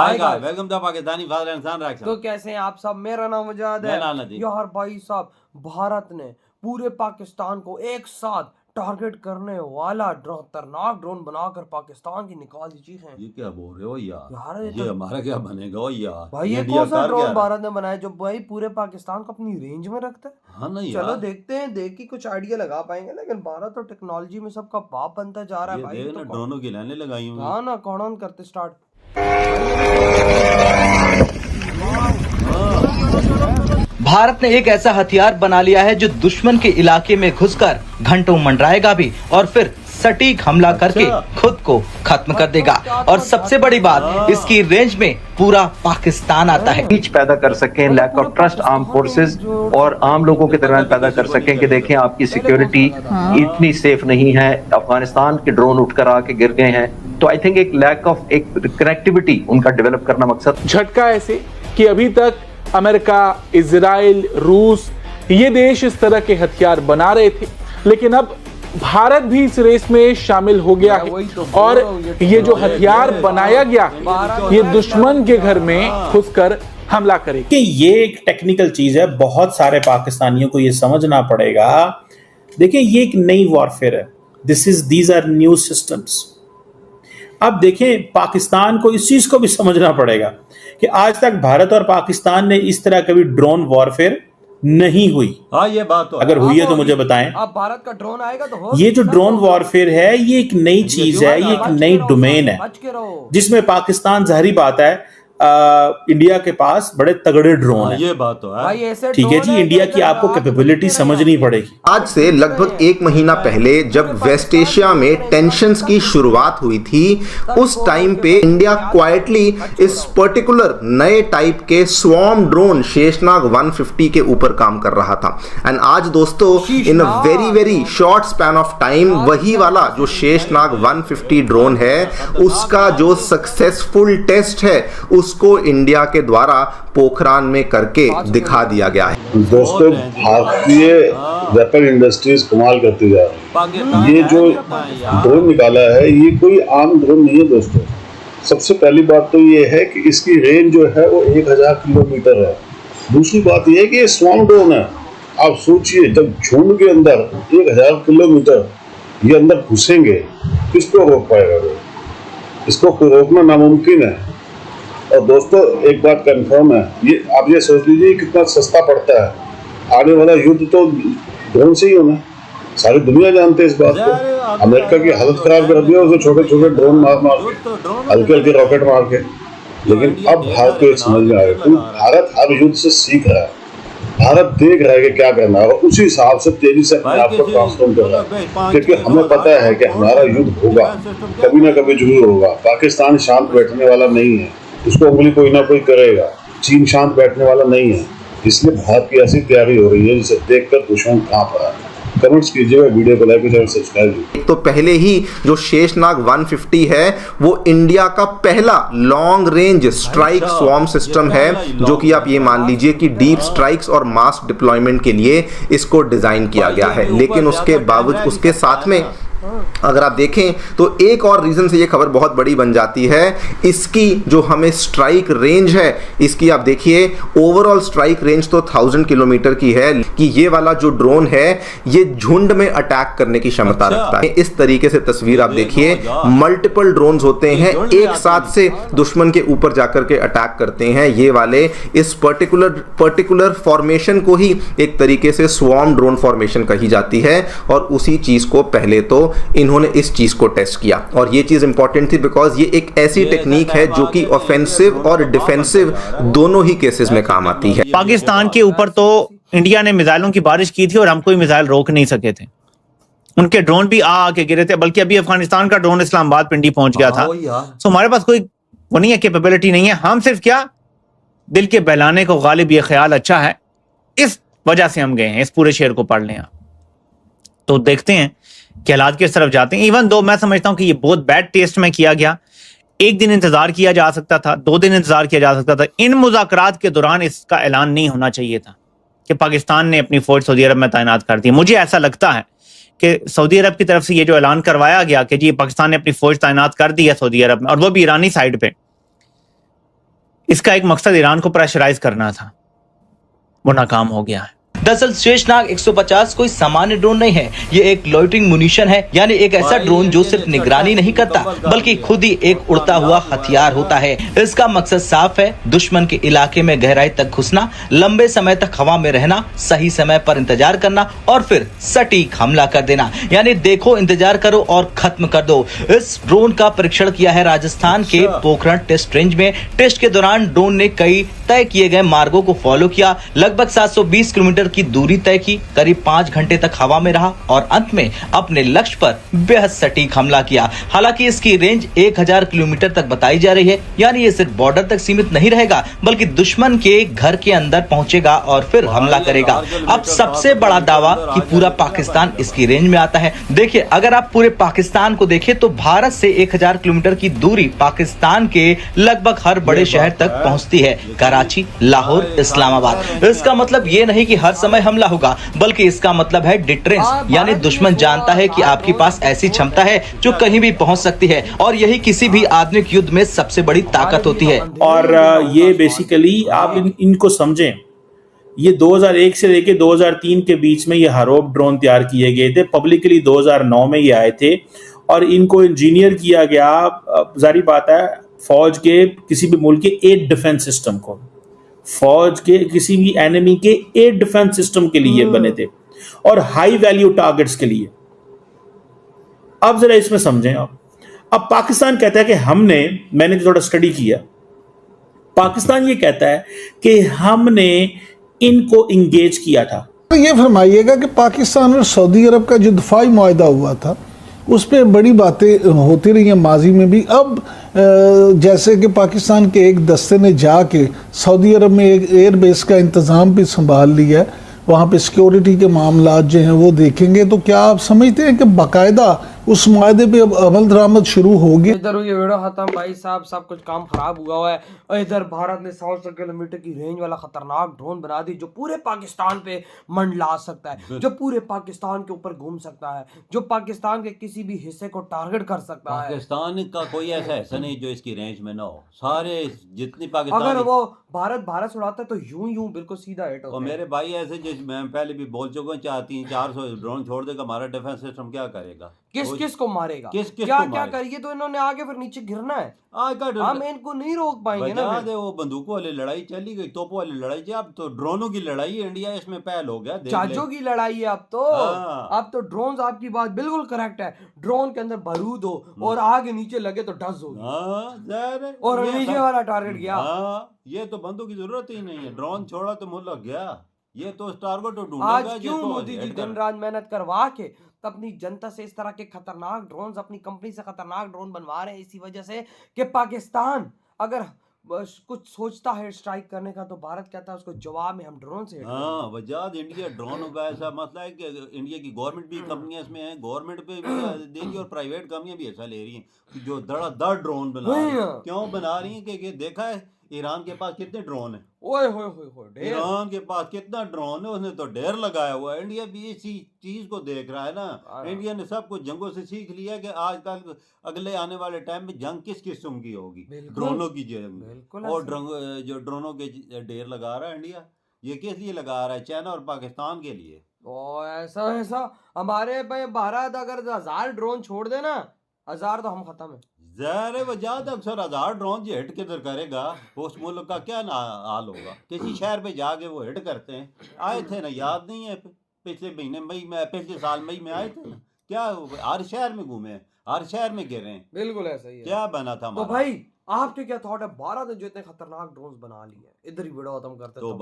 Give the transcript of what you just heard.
आएगा welcome the Pakistani father इंसान reaction. तो कैसे हैं आप सब? मेरा नाम मुजाहिद है। यार भाई साहब, भारत ने पूरे पाकिस्तान को एक साथ टारगेट करने वाला खतरनाक ड्रोन बनाकर पाकिस्तान की निकाल दी चीजें। ये क्या बोल रहे हो यार? ये ये हमारा क्या बनेगा यार? भाई ये कौन सा ड्रोन भारत ने बनाया जो भाई पूरे पाकिस्तान को अपनी रेंज में रखता है? हाँ नहीं चलो यार, देखते हैं, देख के कुछ आइडिया लगा पाएंगे। लेकिन भारत तो टेक्नोलॉजी में सबका बाप बनता जा रहा है भाई। देख ना ड्रोनों की लाइनें लगाई हुई। हाँ ना, कौन करते स्टार्ट। भारत ने एक ऐसा हथियार बना लिया है जो दुश्मन के इलाके में घुसकर घंटों मंडराएगा भी और फिर सटीक हमला करके खुद को खत्म कर देगा। और सबसे बड़ी बात, इसकी रेंज में पूरा पाकिस्तान आता है। बीच पैदा कर सकें, lack of trust arm forces और आम लोगों के दरमियान पैदा कर सकें कि देखें आपकी सिक्योरिटी इतनी सेफ नहीं है, अफगानिस्तान के ड्रोन उठकर आके गिर गए हैं। तो आई थिंक एक लैक ऑफ एक कनेक्टिविटी उनका डेवलप करना मकसद। झटका ऐसे कि अभी तक अमेरिका, इजराइल, रूस ये देश इस तरह के हथियार बना रहे थे, लेकिन अब भारत भी इस रेस में शामिल हो गया है और ये जो हथियार बनाया गया है ये दुश्मन के घर में घुसकर हमला करेगा। कि ये एक टेक्निकल चीज है, बहुत सारे पाकिस्तानियों को ये समझना पड़ेगा। देखिए ये एक नई वॉरफेयर है, दीज आर न्यू सिस्टम्स। अब देखें पाकिस्तान को इस चीज को भी समझना पड़ेगा कि आज तक भारत और पाकिस्तान ने इस तरह कभी ड्रोन वॉरफेयर नहीं हुई। हाँ ये बात तो अगर हुई है तो मुझे बताएं। अब भारत का ड्रोन आएगा तो ये जो ड्रोन वॉरफेयर है ये एक नई चीज है, ये एक नई डोमेन है जिसमें पाकिस्तान, जाहिर बात है, इंडिया के पास बड़े तगड़े ड्रोन हैं। ये बात तो है। ठीक है जी, इंडिया की आपको कैपेबिलिटी समझनी पड़ेगी। आज से लगभग एक महीना पहले जब वेस्ट एशिया में टेंशन्स की शुरुआत हुई थी, उस टाइम पे इंडिया क्वाइटली इस पर्टिकुलर नए टाइप के स्वॉर्म ड्रोन शेषनाग 150 के ऊपर काम कर रहा था। एंड आज दोस्तों in a very very short span of time वही वाला जो शेषनाग 150 ड्रोन है उसका जो सक्सेसफुल टेस्ट है उसको इंडिया के द्वारा पोखरान में करके दिखा दिया गया है। दोस्तों भारतीय वेपन इंडस्ट्रीज कमाल करती जा रही है। ये जो ड्रोन निकाला है ये कोई आम ड्रोन नहीं है दोस्तों। सबसे पहली बात तो ये है कि इसकी रेंज जो है वो 1000 किलोमीटर है। दूसरी बात ये है कि ये स्वॉर्म ड्रोन है। आप सोचिए जब झुंड के अंदर 1000 किलोमीटर ये अंदर घुसेंगे, किसको रोक पाएगा वो? इसको रोकना नामुमकिन है। और दोस्तों एक बात कंफर्म है, ये आप ये सोच लीजिए कितना सस्ता पड़ता है। आने वाला युद्ध तो ड्रोन से ही होना, सारी दुनिया जानते हैं इस बात को। अमेरिका की हालत खराब कर दिया उसे छोटे छोटे ड्रोन मार के, हल्के हल्के रॉकेट मार के। लेकिन अब भारत को एक समझ में आ गया कि भारत हर युद्ध से सीख रहा है। भारत देख रहा है कि क्या करना है और उसी हिसाब से तेजी से अपने आप को ट्रांसफॉर्म कर रहा है, क्योंकि हमें पता है कि हमारा युद्ध होगा, कभी ना कभी जरूर होगा। पाकिस्तान शांत बैठने वाला नहीं है, उसको उंगली कोई ना कोई करेगा। चीन शांत बैठने वाला नहीं है, इसलिए भारत की ऐसी तैयारी हो रही है जिसे देखकर दुश्मन कांप रहा है। कमेंट्स कीजिएगा, वीडियो को लाइक और सब्सक्राइब कीजिए। तो पहले ही जो शेषनाग 150 है वो इंडिया का पहला long range strike swarm system है, जो कि आप ये मान लीजिए कि डीप स्ट्राइक्स और मास डिप्लॉयमेंट के लिए इसको डिजाइन किया गया है। लेकिन उसके बावजूद उसके साथ में अगर आप देखें तो एक और रीजन से ये खबर बहुत बड़ी बन जाती है। इसकी जो हमें स्ट्राइक रेंज है, इसकी आप देखिए ओवरऑल स्ट्राइक रेंज तो 1000 किलोमीटर की है कि ये वाला जो ड्रोन है ये झुंड में अटैक करने की क्षमता रखता है। इस तरीके से तस्वीर आप देखिए, मल्टीपल ड्रोन्स होते हैं एक साथ से दुश्मन के ऊपर जाकर के अटैक करते हैं। ये वाले इस पर्टिकुलर फॉर्मेशन को ही एक तरीके से स्वॉर्म ड्रोन फॉर्मेशन कही जाती है। और उसी चीज को पहले तो इन्होंने इस चीज को टेस्ट किया और ये चीज इंपॉर्टेंट थी बिकॉज ये एक ऐसी टेक्निक है जो कि ऑफेंसिव और डिफेंसिव दोनों ही केसेस में काम आती है। पाकिस्तान के ऊपर तो इंडिया ने मिसाइलों की बारिश की थी और हम कोई मिसाइल रोक नहीं सके थे। उनके ड्रोन भी आके गिरे थे, बल्कि अभी अफगानिस्तान का ड्रोन इस्लामाबाद पिंडी पहुंच गया था। सो हमारे पास कोई वो नहीं है, कैपेबिलिटी नहीं है। हम सिर्फ क्या दिल के बहलाने को गालिब ये ख्याल अच्छा है, इस वजह से हम गए हैं। इस पूरे शेर को पढ़ लें आप तो देखते हैं कि हालात किस तरफ जाते हैं। इवन दो मैं समझता हूं कि ये बहुत बैड टेस्ट में किया गया। एक दिन इंतजार किया जा सकता था, 2 दिन इंतजार किया जा सकता था। इन मुज़ाकरात के दौरान इसका ऐलान नहीं होना चाहिए था कि पाकिस्तान ने अपनी फौज सऊदी अरब में तैनात कर दी। मुझे ऐसा लगता है कि सऊदी अरब की तरफ से ये जो ऐलान करवाया गया कि जी पाकिस्तान ने अपनी फौज तैनात कर दी है सऊदी अरब में, और वो भी ईरानी साइड पे, इसका एक मकसद ईरान को प्रेशराइज करना था, वो नाकाम हो गया है। दरअसल शेषनाग 150 कोई सामान्य ड्रोन नहीं है, ये एक लॉइटरिंग मुनीशन है, यानी एक ऐसा ड्रोन जो सिर्फ निगरानी नहीं करता बल्कि खुद ही एक उड़ता हुआ हथियार होता है। इसका मकसद साफ है, दुश्मन के इलाके में गहराई तक घुसना, लंबे समय तक हवा में रहना, सही समय पर इंतजार करना और फिर सटीक हमला कर देना। यानी देखो, इंतजार करो और खत्म कर दो। इस ड्रोन का परीक्षण किया है राजस्थान के पोखरण टेस्ट रेंज में। टेस्ट के दौरान ड्रोन ने कई तय किए गए मार्गों को फॉलो किया, लगभग 720 किलोमीटर की दूरी तय की, करीब 5 घंटे तक हवा में रहा और अंत में अपने लक्ष्य पर बेहद सटीक हमला किया। हालांकि इसकी रेंज 1000 किलोमीटर तक बताई जा रही है, यानी ये सिर्फ बॉर्डर तक सीमित नहीं रहेगा बल्कि दुश्मन के घर के अंदर पहुंचेगा और फिर हमला करेगा। अब सबसे बड़ा दावा कि पूरा पाकिस्तान इसकी रेंज में आता है। देखिए, अगर आप पूरे पाकिस्तान को देखें तो भारत से 1000 किलोमीटर की दूरी पाकिस्तान के लगभग हर बड़े शहर तक पहुंचती है, कराची, लाहौर, इस्लामाबाद। इसका मतलब ये नहीं कि हर समय हमला होगा, बल्कि इसका मतलब है डिटरेंस, यानी दुश्मन जानता है कि आपके पास ऐसी क्षमता है जो कहीं भी पहुंच सकती है और यही किसी भी आधुनिक युद्ध में सबसे बड़ी ताकत होती है। और ये बेसिकली आप इनको समझें, ये 2001 से लेके 2003 के बीच में ये हरोप ड्रोन तैयार किए गए थे। पब्लिकली 2009 में ये आए थे और इनको इंजीनियर किया गया, जारी बात है, फौज के किसी भी मुल्क के एयर डिफेंस सिस्टम को, फौज के किसी भी एनिमी के एयर डिफेंस सिस्टम के लिए बने थे और हाई वैल्यू टारगेट्स के लिए। अब जरा इसमें समझें आप। अब पाकिस्तान कहता है कि मैंने थोड़ा स्टडी किया, पाकिस्तान ये कहता है कि हमने इनको इंगेज किया था। तो ये फरमाइएगा कि पाकिस्तान और सऊदी अरब का जो दफाई मुआहदा हुआ था उस पर बड़ी बातें होती रही हैं माजी में भी। अब जैसे कि पाकिस्तान के एक दस्ते ने जाके सऊदी अरब में एक एयर बेस का इंतज़ाम भी संभाल लिया है, वहाँ पे सिक्योरिटी के मामला जो हैं वो देखेंगे, तो क्या आप समझते हैं कि बाकायदा उस मुआहदे पे अब अमल दरामद शुरू होगी? इधर ये वीडियो खत्म भाई साहब, सब कुछ काम खराब हुआ है। और इधर भारत ने 100 किलोमीटर की रेंज वाला खतरनाक ड्रोन बना दी जो पूरे पाकिस्तान पे मंडला सकता है, जो पूरे पाकिस्तान के ऊपर घूम सकता है, जो पाकिस्तान के किसी भी हिस्से को टारगेट कर सकता है। पाकिस्तान का कोई ऐसा हिस्सा नहीं जो इसकी रेंज में ना हो। सारे जितनी पाकिस्तान, अगर वो भारत से उड़ाता है तो यूं बिल्कुल सीधा हिट होता है। और मेरे भाई ऐसे, जो मैं पहले भी बोल चुका हूँ, 400 ड्रोन छोड़ देगा, हमारा डिफेंस सिस्टम क्या करेगा? किस को मारेगा? क्या करिए तो इन्होंने आगे फिर नीचे गिरना है। हम इनको नहीं रोक पाएंगे ना। वो बंदूकों वाली लड़ाई चली गई, तोपों वाली लड़ाई, अब तो ड्रोनों की लड़ाई है। इंडिया इसमें पहल हो गया, चाचों की लड़ाई है अब तो। अब तो ड्रोन, आपकी बात बिल्कुल करेक्ट है, ड्रोन के अंदर बारूद हो और आगे नीचे लगे तो डस होगी और नीचे वाला टारगेट गया। ये तो बंदूक की जरूरत ही नहीं है, ड्रोन छोड़ा तो मुल्क गया। ये तो टारगेट तो ढूंढेगा। आज क्यों मोदी जी दिन रात मेहनत करवा के अपनी जनता से इस तरह के खतरनाक ड्रोन, अपनी कंपनी से खतरनाक ड्रोन बनवा रहे हैं? इसी वजह से कि पाकिस्तान अगर कुछ सोचता है स्ट्राइक करने का तो भारत कहता है उसको जवाब में हम ड्रोन से। वजह इंडिया ड्रोन का ऐसा मसला है कि इंडिया की गवर्नमेंट भी कंपनियां इसमें हैं, गवर्नमेंट पे भी दे रही है और प्राइवेट कंपनियां भी हिस्सा ले रही हैं जो धड़ाधड़ ड्रोन बना रही हैं। क्यों बना रही हैं? कि देखा है ईरान के पास कितने ड्रोन है, ईरान के पास कितना ड्रोन है, उसने तो ढेर लगाया हुआ है। इंडिया भी इसी चीज को देख रहा है ना। इंडिया ने सब कुछ जंगों से सीख लिया कि आजकल अगले आने वाले टाइम में जंग किस किस्म की होगी, ड्रोनों की जंग। और जो ड्रोनों के ढेर लगा रहा है इंडिया, ये किस लिए लगा रहा है? चाइना और पाकिस्तान के लिए। ऐसा हमारे भाई भारत अगर 1000 ड्रोन छोड़ देना, 1000 तो हम खत्म है। ज़ाहिर वजह अक्सर 1000 ड्रोन जो हिट किधर करेगा, उस मुल्क का क्या हाल होगा? किसी शहर पे जाके वो हिट करते हैं। आए थे ना, याद नहीं है? पिछले महीने मई में, पिछले साल मई में आए थे ना, क्या हर शहर में घूमे, हर शहर में गिरे। बिल्कुल ऐसा ही है। क्या बना था? तो भाई आपके क्या थॉट है? भारत ने जो इतने खतरनाक ड्रोन बना लिए, इधर ही वीडियो खत्म करते हैं।